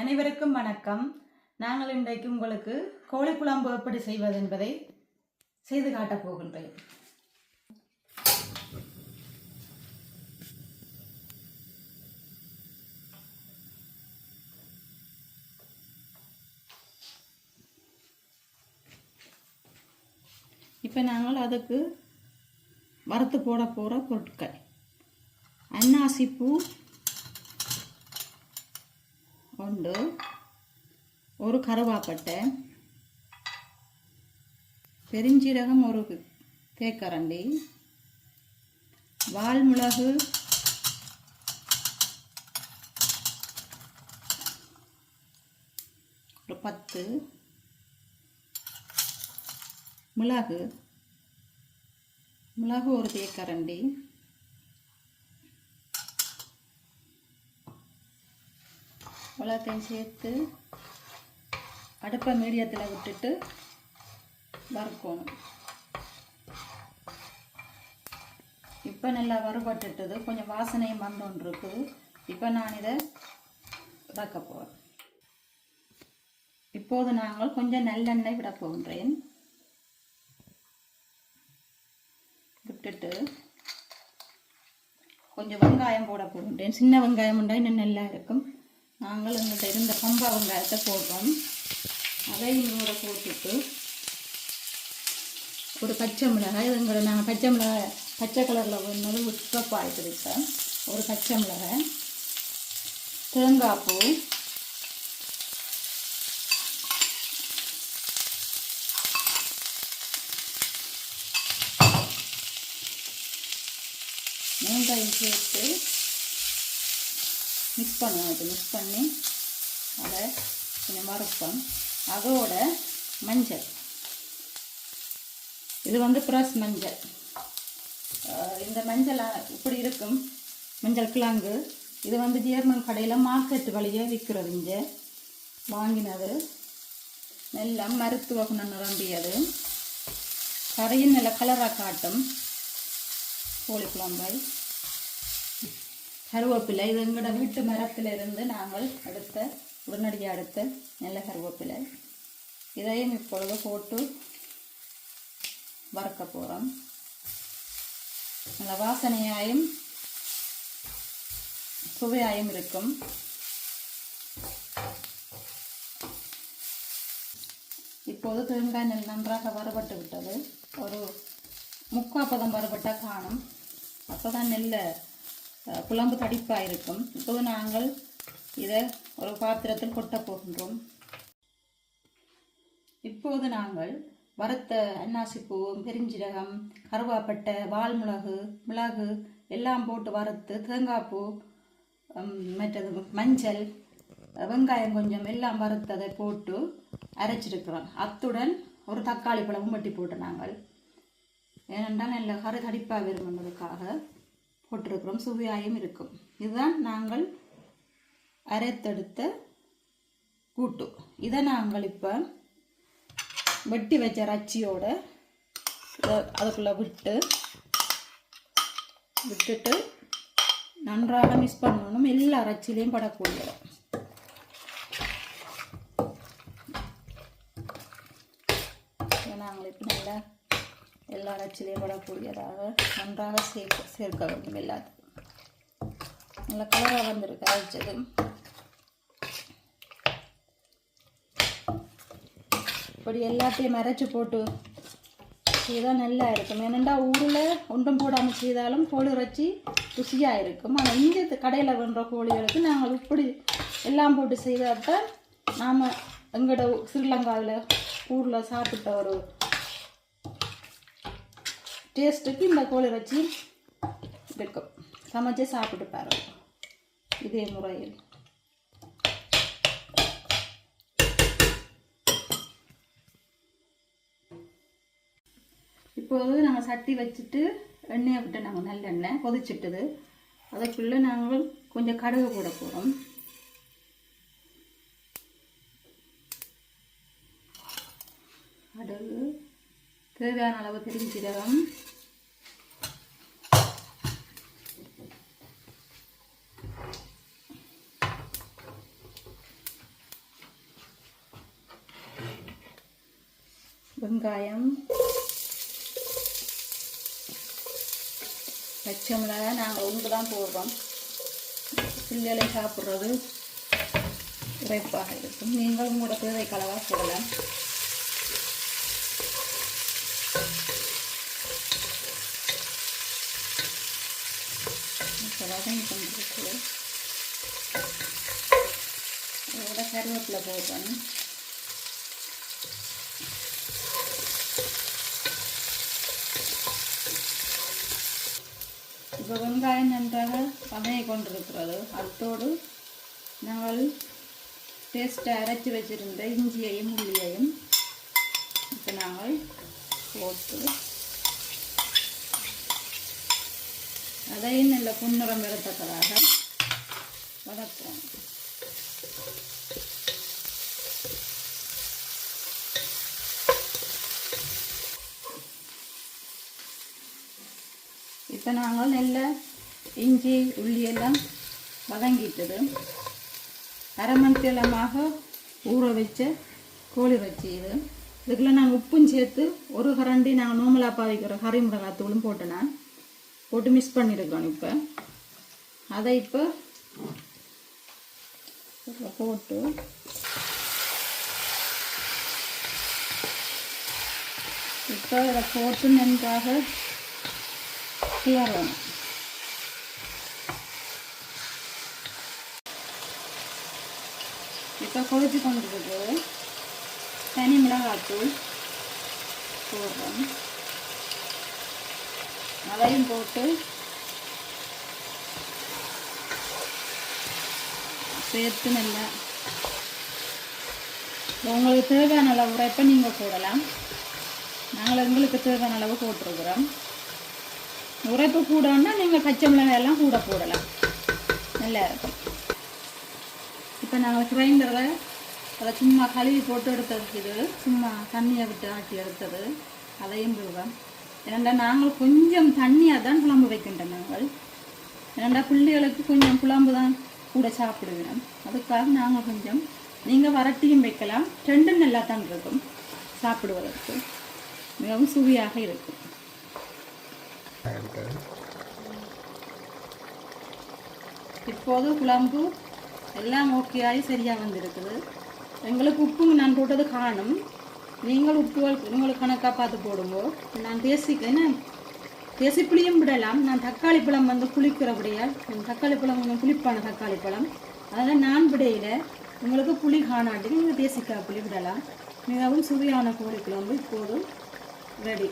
அனைவருக்கும் வணக்கம். நாங்கள் இன்றைக்கு உங்களுக்கு கோழி குழம்பு எப்படி செய்வது என்பதை செய்து காட்டப் போகின்றேன். இப்போ நாங்கள் அதுக்கு வறுத்து போட போகிற பொருட்கள்: அன்னாசிப்பூ ஒன்று, ஒரு கருவாப்பட்டை, பெருஞ்சீரகம் ஒரு தேக்கரண்டி, வால்மிளகு ஒரு 10, மிளகு ஒரு தேக்கரண்டி, எல்லாத்தையும் சேர்த்து அடுப்பை மீடியத்தில் விட்டுட்டு வறுக்கணும். இப்போ நல்லா வறுபட்டுட்டது, கொஞ்சம் வாசனையும் வந்தோன்னு இருக்குது. இப்போ நான் இதை இறக்க போகிறேன். இப்போது நாங்கள் கொஞ்சம் நல்லெண்ணெய் விட போகின்றேன். விட்டுட்டு கொஞ்சம் வெங்காயம் போட போகின்றேன். சின்ன வெங்காயம் உண்டா இன்னும் நல்லா இருக்கும். நாங்கள் எங்கள்கிட்ட இருந்த பம்பா வெங்காயத்தை போடுறோம். அதையும் இதோட போட்டுட்டு ஒரு பச்சை மிளகாய், இதுங்களை நாங்கள் பச்சை கலரில் ஒன்று உப்பப்பு ஆகிட்டுருக்கேன். ஒரு பச்சை மிளகாய், தேங்காய்ப்பூ, வெங்காயம் சேர்த்து மிக்ஸ் பண்ணுவோம். இது மிக்ஸ் பண்ணி அதை கொஞ்சம் வறுப்போம். அதோட மஞ்சள், இது வந்து ப்ரஸ் மஞ்சள். இந்த மஞ்சள் இப்படி இருக்கும், மஞ்சள் கிழங்கு. இது வந்து ஜெர்மன் கடையில் மார்க்கெட் வழியே விற்கிறது. இங்கே வாங்கினது நல்லா மருத்துவ குணம் நிரம்பியது. கரையும் நல்ல கலராக காட்டும் கோழி குழம்பை. கருவேப்பிலை, இது எங்களோட வீட்டு மரத்தில் இருந்து நாங்கள் உடனடியாக எடுத்த நல்ல கருவேப்பிலை. இதையும் இப்பொழுது போட்டு வறுக்க போகிறோம். நல்ல வாசனையாயும் சுவையாயும் இருக்கும். இப்போது தேங்காய் நெல் நன்றாக வறுபட்டு விட்டது. ஒரு 3/4 பதம் வறுபட்டால் காணும். அப்போ தான் நெல்லை குழம்பு தடிப்பாக இருக்கும். இப்போது நாங்கள் இதை ஒரு பாத்திரத்தில் கொட்ட போகின்றோம். இப்போது நாங்கள் வறுத்த அன்னாசிப்பூ, பெருஞ்சீரகம், கருவாப்பட்டை, மிளகு எல்லாம் போட்டு வறுத்து, தேங்காய்ப்பூ, மற்றது மஞ்சள், வெங்காயம் கொஞ்சம் எல்லாம் வறுத்ததை போட்டு அரைச்சிருக்கிறோம். அத்துடன் ஒரு தக்காளி பழமும் வெட்டி போட்டு நாங்கள், ஏனென்றால் நல்ல கரு தடிப்பாக விரும்புவதற்காக போட்டிருக்கிறோம். சுவையாயும் இருக்கும். இதுதான் நாங்கள் அரைத்தெடுத்த கூட்டு. இதை நாங்கள் இப்போ வெட்டி வச்ச இறைச்சியோட அதுக்குள்ளே விட்டுட்டு நன்றாக மிக்ஸ் பண்ணணும். எல்லா இறைச்சிலையும் படக்கூடியது. நாங்கள் இப்போ நல்லா எல்லா இறைச்சிலையும் படக்கூடியதாக நன்றாக சேர்க்க வேண்டும். எல்லாத்துக்கும் நல்ல கலராக வந்திருக்கு அரைச்சது. இப்படி எல்லாத்தையும் அரைச்சி போட்டு செய்தால் நல்லா இருக்கும். ஏனெண்டா ஊரில் ஒன்றும் போடாமல் செய்தாலும் கோழி இறைச்சி ருசியாக இருக்கும். ஆனால் இங்கே கடையில் வேண்ட கோழிகளுக்கு நாங்கள் இப்படி எல்லாம் போட்டு செய்தால் தான் நாம் எங்களோட ஸ்ரீலங்காவில் ஊரில் சாப்பிட்ட ஒரு டேஸ்ட்டுக்கு இந்த கோழி இறைச்சி இருக்கும். சமைச்சு சாப்பிட்டு பாருங்க இதே முறையில். இப்போது நாங்கள் சட்டி வச்சுட்டு எண்ணெயை விட்டு நாங்கள் நல்லெண்ணெய் கொதிச்சுட்டுது. அதுக்குள்ளே நாங்கள் கொஞ்சம் கடுகு போட போகிறோம். கடுகு, தேவையான அளவு பெருஞ்சீரகம், வெங்காயம், பச்சை மிளகாய் நாங்கள் ஒன்று தான் போடுறோம். பிள்ளைகளை சாப்பிட்றது உரைப்பாக இருக்கும். நீங்கள் உங்களோட தேவைக்கு அளவாக போடலாம். வதங்கி கொண்டிருக்கு. அதோட கருவேப்பிலை போடுறேன். இப்போ வெங்காயம் நன்றாக வதங்கி கொண்டிருக்கிறது. அதோடு நாங்கள் பேஸ்ட்டை அரைச்சி வச்சிருந்த இஞ்சியையும் உள்ளியையும் இப்போ நாங்கள் போட்டு அதையும் நல்ல புன்னிறம் பெறத்தக்கதாக வதக்குவோம். இப்போ நாங்கள் நல்ல இஞ்சி உள்ளியெல்லாம் வதங்கிட்டது. அரை மணி நேரமாக ஊற வச்ச கோழி வச்சு இதுக்குள்ள நாங்கள் உப்பும் சேர்த்து ஒரு கரண்டி நாங்கள் நோமலாக பாவிக்கிற கறி மிளகாத்தூளும் போட்டு மிக்ஸ் பண்ணியிருக்கோம். இப்போ அதை இப்போ போட்டு இப்போ இதை போட்டு நன்றாக கிளறணும். இப்போ கொதிச்சு கொண்டிருக்கு. தனி மிளகாத்தூள் போடுறோம். அதையும் போட்டு சேர்த்து நல்லா உங்களுக்கு தேவையான அளவு உரைப்பை நீங்கள் போடலாம். நாங்கள் எங்களுக்கு தேவையான அளவு போட்டிருக்கிறோம். உரைப்பு கூடன்னா நீங்கள் பச்சை மிளகாய் எல்லாம் கூட போடலாம், நல்லா இருக்கும். இப்போ நாங்கள் கிரைண்டரை அதை சும்மா கழுவி போட்டு எடுத்தது. இது சும்மா தண்ணியை விட்டு ஆட்டி எடுத்தது. அதையும் போடுவோம். ஏன்னா நாங்கள் கொஞ்சம் தண்ணியாக தான் குழம்பு வைக்கின்றோம். நாங்கள் ஏன்னா பிள்ளைகளுக்கு கொஞ்சம் குழம்பு தான் கூட சாப்பிடுவோம். அதுக்காக நாங்கள் கொஞ்சம், நீங்கள் வரட்டியும் வைக்கலாம். ரெண்டும் நல்லா தான் இருக்கும், சாப்பிடுவதற்கு மிகவும் சுவையாக இருக்கும். இப்போது குழம்பு எல்லாம் ஓகே ஆகி சரியாக வந்திருக்குது. எங்களுக்கு உப்பு நான் போட்டது காணும். நீங்கள் உப்பு உங்களுக்கு கணக்காக பார்த்து போடும்போது நான் தேசி புளியும் விடலாம். நான் தக்காளி பழம் வந்து புளிக்கிறபடியால் தக்காளி பழம் கொஞ்சம் புளிப்பான தக்காளி பழம், அதனால் நான் விடையில் உங்களுக்கு புளி காணாட்டி நீங்கள் தேசிக்காய் புளி விடலாம். மிகவும் சுவையான கோழி குழம்பு இப்போது ரெடி.